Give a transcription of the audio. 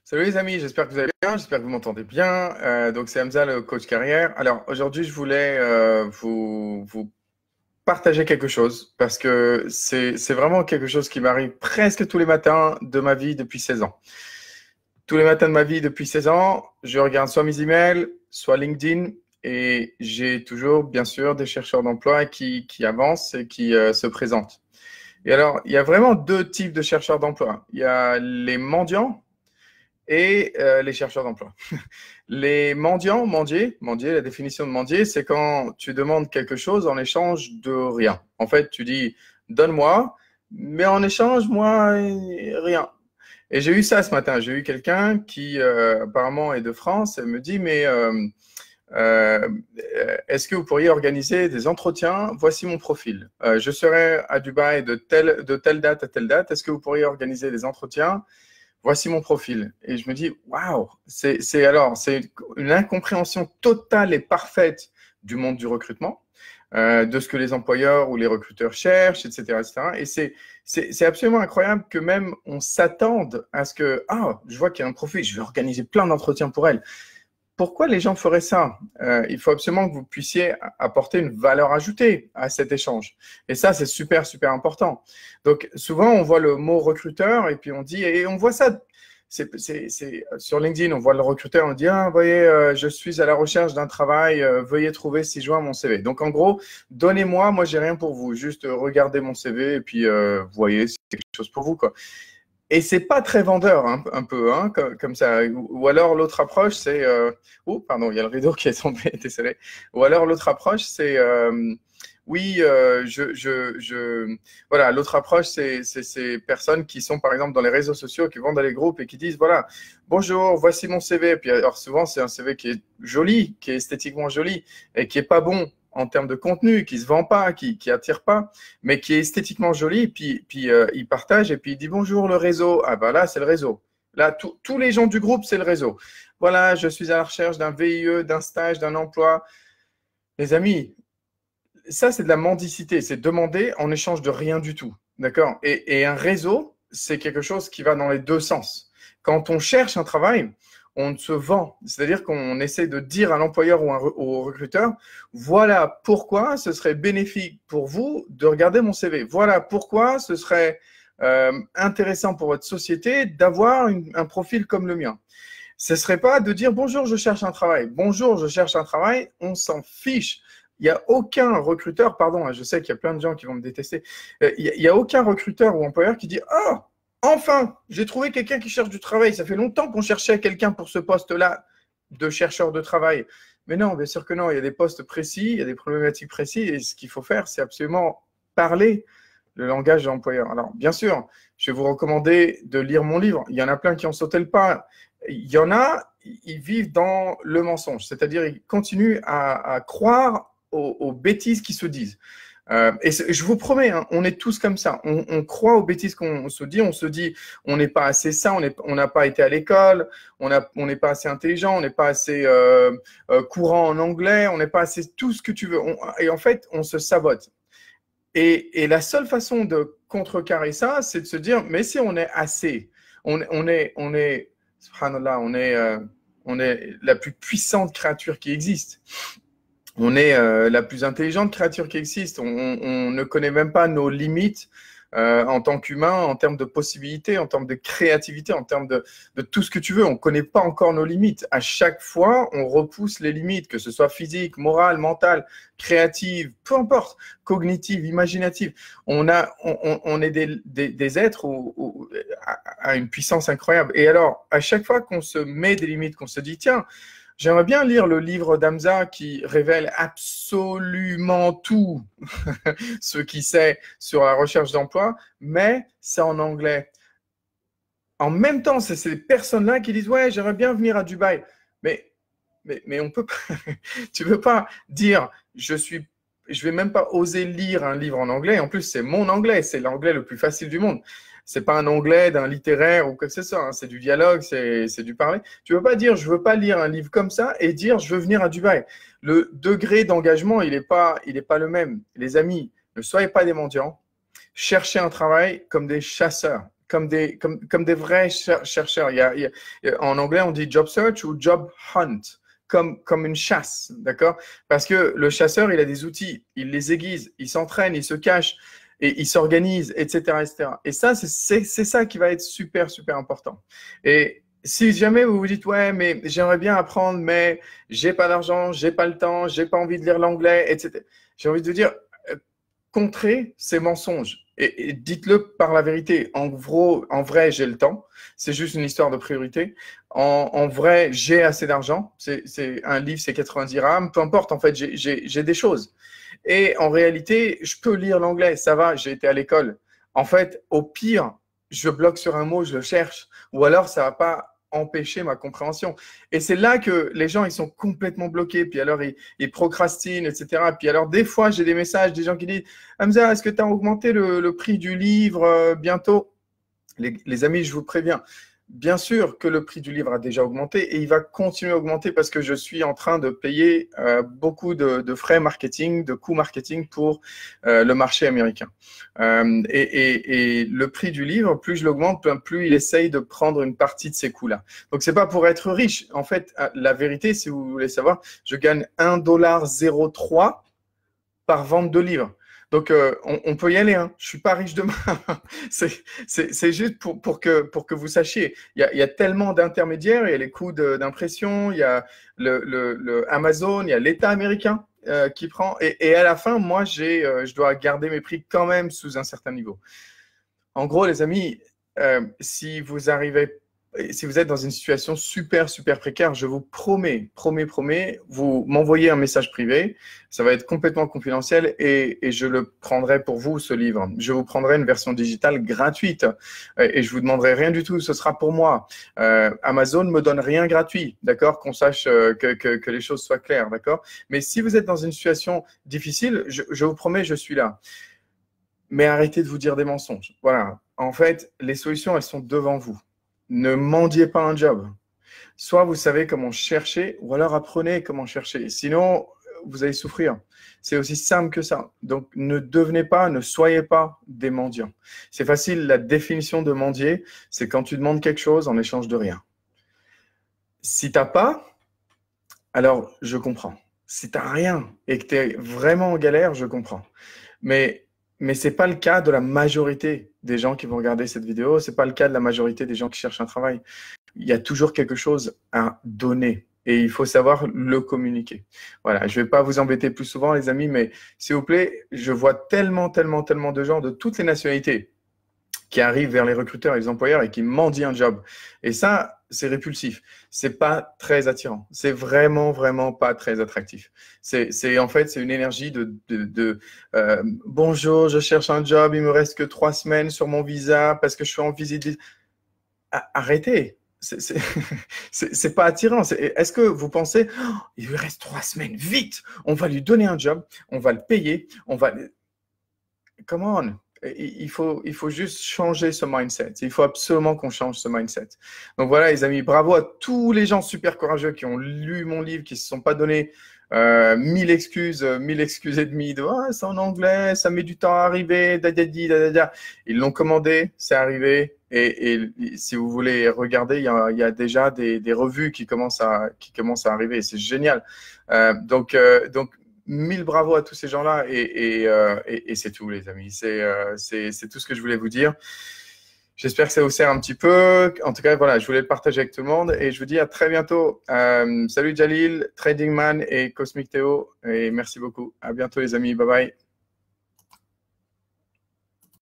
Salut les amis, j'espère que vous allez bien, j'espère que vous m'entendez bien. Donc c'est Hamza, le coach carrière. Alors aujourd'hui, je voulais vous partager quelque chose parce que c'est vraiment quelque chose qui m'arrive presque tous les matins de ma vie depuis 16 ans. Tous les matins de ma vie depuis 16 ans, je regarde soit mes emails, soit LinkedIn et j'ai toujours, bien sûr, des chercheurs d'emploi qui avancent et qui se présentent. Et alors, il y a vraiment deux types de chercheurs d'emploi. Il y a les mendiants et les chercheurs d'emploi. Les mendiants, mendier, la définition de mendier, c'est quand tu demandes quelque chose en échange de rien. En fait, tu dis donne-moi, mais en échange, moi, rien. Et j'ai eu ça ce matin. J'ai eu quelqu'un qui apparemment est de France et me dit mais euh, est-ce que vous pourriez organiser des entretiens? Voici mon profil. Je serai à Dubaï de telle date à telle date. Est-ce que vous pourriez organiser des entretiens? Voici mon profil. Et je me dis, waouh, c'est une incompréhension totale et parfaite du monde du recrutement, de ce que les employeurs ou les recruteurs cherchent, etc., etc. Et c'est absolument incroyable que même on s'attende à ce que, ah, je vois qu'il y a un profil, je vais organiser plein d'entretiens pour elle. Pourquoi les gens feraient ça? Il faut absolument que vous puissiez apporter une valeur ajoutée à cet échange. Et ça, c'est super, super important. Donc, souvent, on voit le mot recruteur et puis on dit, et on voit ça, sur LinkedIn, on voit le recruteur, on dit, ah, vous voyez, je suis à la recherche d'un travail, veuillez trouver 6 juin mon CV. Donc, en gros, donnez-moi, moi, j'ai rien pour vous. Juste regardez mon CV et puis voyez si c'est quelque chose pour vous, quoi. Et c'est pas très vendeur, hein, un peu, hein, comme ça. Ou alors l'autre approche, c'est oh, pardon, il y a le rideau qui est tombé, désolé. Ou alors l'autre approche, c'est oui, voilà. L'autre approche, c'est ces personnes qui sont par exemple dans les réseaux sociaux, qui vont dans les groupes et qui disent voilà, bonjour, voici mon CV. Et puis alors souvent c'est un CV qui est joli, qui est esthétiquement joli et qui est pas bon en termes de contenu, qui se vend pas, qui attire pas, mais qui est esthétiquement joli. Puis il partage et puis il dit bonjour le réseau. Ah ben là, c'est le réseau. Là, tous les gens du groupe, c'est le réseau. Voilà, je suis à la recherche d'un VIE, d'un stage, d'un emploi. Les amis, ça, c'est de la mendicité. C'est demander en échange de rien du tout. D'accord? Et un réseau, c'est quelque chose qui va dans les deux sens. Quand on cherche un travail, on se vend. C'est-à-dire qu'on essaie de dire à l'employeur ou au recruteur, voilà pourquoi ce serait bénéfique pour vous de regarder mon CV. Voilà pourquoi ce serait intéressant pour votre société d'avoir un profil comme le mien. Ce ne serait pas de dire bonjour, je cherche un travail. Bonjour, je cherche un travail. On s'en fiche. Il n'y a aucun recruteur, pardon, je sais qu'il y a plein de gens qui vont me détester. Il n'y a aucun recruteur ou employeur qui dit oh, enfin, j'ai trouvé quelqu'un qui cherche du travail. Ça fait longtemps qu'on cherchait quelqu'un pour ce poste-là de chercheur de travail. Mais non, bien sûr que non. Il y a des postes précis, il y a des problématiques précises. Et ce qu'il faut faire, c'est absolument parler le langage de l'employeur. Alors, bien sûr, je vais vous recommander de lire mon livre. Il y en a plein qui ont sauté le pas. Il y en a, ils vivent dans le mensonge. C'est-à-dire, ils continuent à croire aux bêtises qui se disent. Et je vous promets, hein, on est tous comme ça. On croit aux bêtises qu'on se dit. On se dit, on n'est pas assez ça, on n'a pas été à l'école, on n'est pas assez intelligent, on n'est pas assez courant en anglais, on n'est pas assez tout ce que tu veux. Et en fait, on se sabote. Et la seule façon de contrecarrer ça, c'est de se dire, mais si on est assez, subhanallah, on est la plus puissante créature qui existe. On est la plus intelligente créature qui existe. On ne connaît même pas nos limites en tant qu'humain, en termes de possibilités, en termes de créativité, en termes de tout ce que tu veux. On ne connaît pas encore nos limites. À chaque fois, on repousse les limites, que ce soit physique, morale, mentale, créative, peu importe, cognitive, imaginative. On est des êtres à une puissance incroyable. Et alors, à chaque fois qu'on se met des limites, qu'on se dit, tiens, j'aimerais bien lire le livre d'Hamza qui révèle absolument tout ce qu'il sait sur la recherche d'emploi, mais c'est en anglais. En même temps, c'est ces personnes-là qui disent « Ouais, j'aimerais bien venir à Dubaï. » Mais on peut pas, tu ne peux pas dire « Je vais même pas oser lire un livre en anglais. » En plus, c'est mon anglais, c'est l'anglais le plus facile du monde. C'est pas un anglais d'un littéraire ou quoi que ce soit, hein. C'est du dialogue, c'est du parler. Tu ne peux pas dire je veux pas lire un livre comme ça et dire je veux venir à Dubaï. Le degré d'engagement, il est pas le même. Les amis, ne soyez pas des mendiants. Cherchez un travail comme des chasseurs. comme des vrais chercheurs. En anglais, on dit job search ou job hunt, comme une chasse, d'accord? Parce que le chasseur, il a des outils, il les aiguise, il s'entraîne, il se cache, et il s'organise, etc., etc. Et ça, c'est ça qui va être super, super important. Et si jamais vous vous dites, ouais, mais j'aimerais bien apprendre, mais j'ai pas d'argent, j'ai pas le temps, j'ai pas envie de lire l'anglais, etc. J'ai envie de vous dire, contrez ces mensonges et dites-le par la vérité. En vrai, j'ai le temps. C'est juste une histoire de priorité. En vrai, j'ai assez d'argent. C'est un livre, c'est 90 dirhams. Peu importe, en fait, j'ai des choses. Et en réalité, je peux lire l'anglais. Ça va, j'ai été à l'école. En fait, au pire, je bloque sur un mot, je le cherche. Ou alors, ça va pas empêcher ma compréhension. Et c'est là que les gens, ils sont complètement bloqués. Puis alors, ils procrastinent, etc. Puis alors, des fois, j'ai des messages, des gens qui disent « Hamza, est-ce que tu as augmenté le prix du livre bientôt ?» Les amis, je vous préviens, bien sûr que le prix du livre a déjà augmenté et il va continuer à augmenter parce que je suis en train de payer beaucoup de frais marketing, de coûts marketing pour le marché américain. Et le prix du livre, plus je l'augmente, plus il essaye de prendre une partie de ces coûts-là. Donc, c'est pas pour être riche. En fait, la vérité, si vous voulez savoir, je gagne 1,03 $ par vente de livres. Donc, on peut y aller. Hein. Je suis pas riche demain. C'est juste pour que vous sachiez. Il y a tellement d'intermédiaires. Il y a les coûts d'impression. Il y a le Amazon. Il y a l'État américain qui prend. Et à la fin, moi, je dois garder mes prix quand même sous un certain niveau. En gros, les amis, si vous êtes dans une situation super, super précaire, je vous promets, vous m'envoyez un message privé, ça va être complètement confidentiel et je le prendrai pour vous, ce livre. Je vous prendrai une version digitale gratuite et je vous demanderai rien du tout, ce sera pour moi. Amazon ne me donne rien gratuit, d'accord? Qu'on sache que les choses soient claires, d'accord? Mais si vous êtes dans une situation difficile, je vous promets, je suis là. Mais arrêtez de vous dire des mensonges. Voilà. En fait, les solutions, elles sont devant vous. Ne mendiez pas un job. Soit vous savez comment chercher, ou alors apprenez comment chercher. Sinon, vous allez souffrir. C'est aussi simple que ça. Donc, ne soyez pas des mendiants. C'est facile, la définition de mendier, c'est quand tu demandes quelque chose en échange de rien. Si tu n'as pas, alors je comprends. Si tu n'as rien et que tu es vraiment en galère, je comprends. Mais ce n'est pas le cas de la majorité des gens qui vont regarder cette vidéo. Ce n'est pas le cas de la majorité des gens qui cherchent un travail. Il y a toujours quelque chose à donner et il faut savoir le communiquer. Voilà, je ne vais pas vous embêter plus souvent, les amis, mais s'il vous plaît, je vois tellement de gens de toutes les nationalités qui arrivent vers les recruteurs et les employeurs et qui mendient un job. Et ça, c'est répulsif. C'est pas très attirant. C'est vraiment pas très attractif. En fait, c'est une énergie de bonjour, je cherche un job, il me reste que 3 semaines sur mon visa parce que je suis en visite. Arrêtez. C'est pas attirant. Est-ce que vous pensez, oh, il lui reste 3 semaines, vite, on va lui donner un job, on va le payer, Come on. Il faut juste changer ce mindset. Il faut absolument qu'on change ce mindset. Donc voilà, les amis, bravo à tous les gens super courageux qui ont lu mon livre, qui ne se sont pas donné 1000 excuses et demie de c'est en anglais, ça met du temps à arriver, dadadi. Ils l'ont commandé, c'est arrivé. Et si vous voulez regarder, il y a déjà des revues qui commencent à arriver. C'est génial. Donc 1000 bravo à tous ces gens-là et c'est tout, les amis. C'est tout ce que je voulais vous dire. J'espère que ça vous sert un petit peu. En tout cas, voilà, je voulais le partager avec tout le monde et je vous dis à très bientôt. Salut Jalil, Trading Man et Cosmic Théo et merci beaucoup. À bientôt, les amis. Bye bye.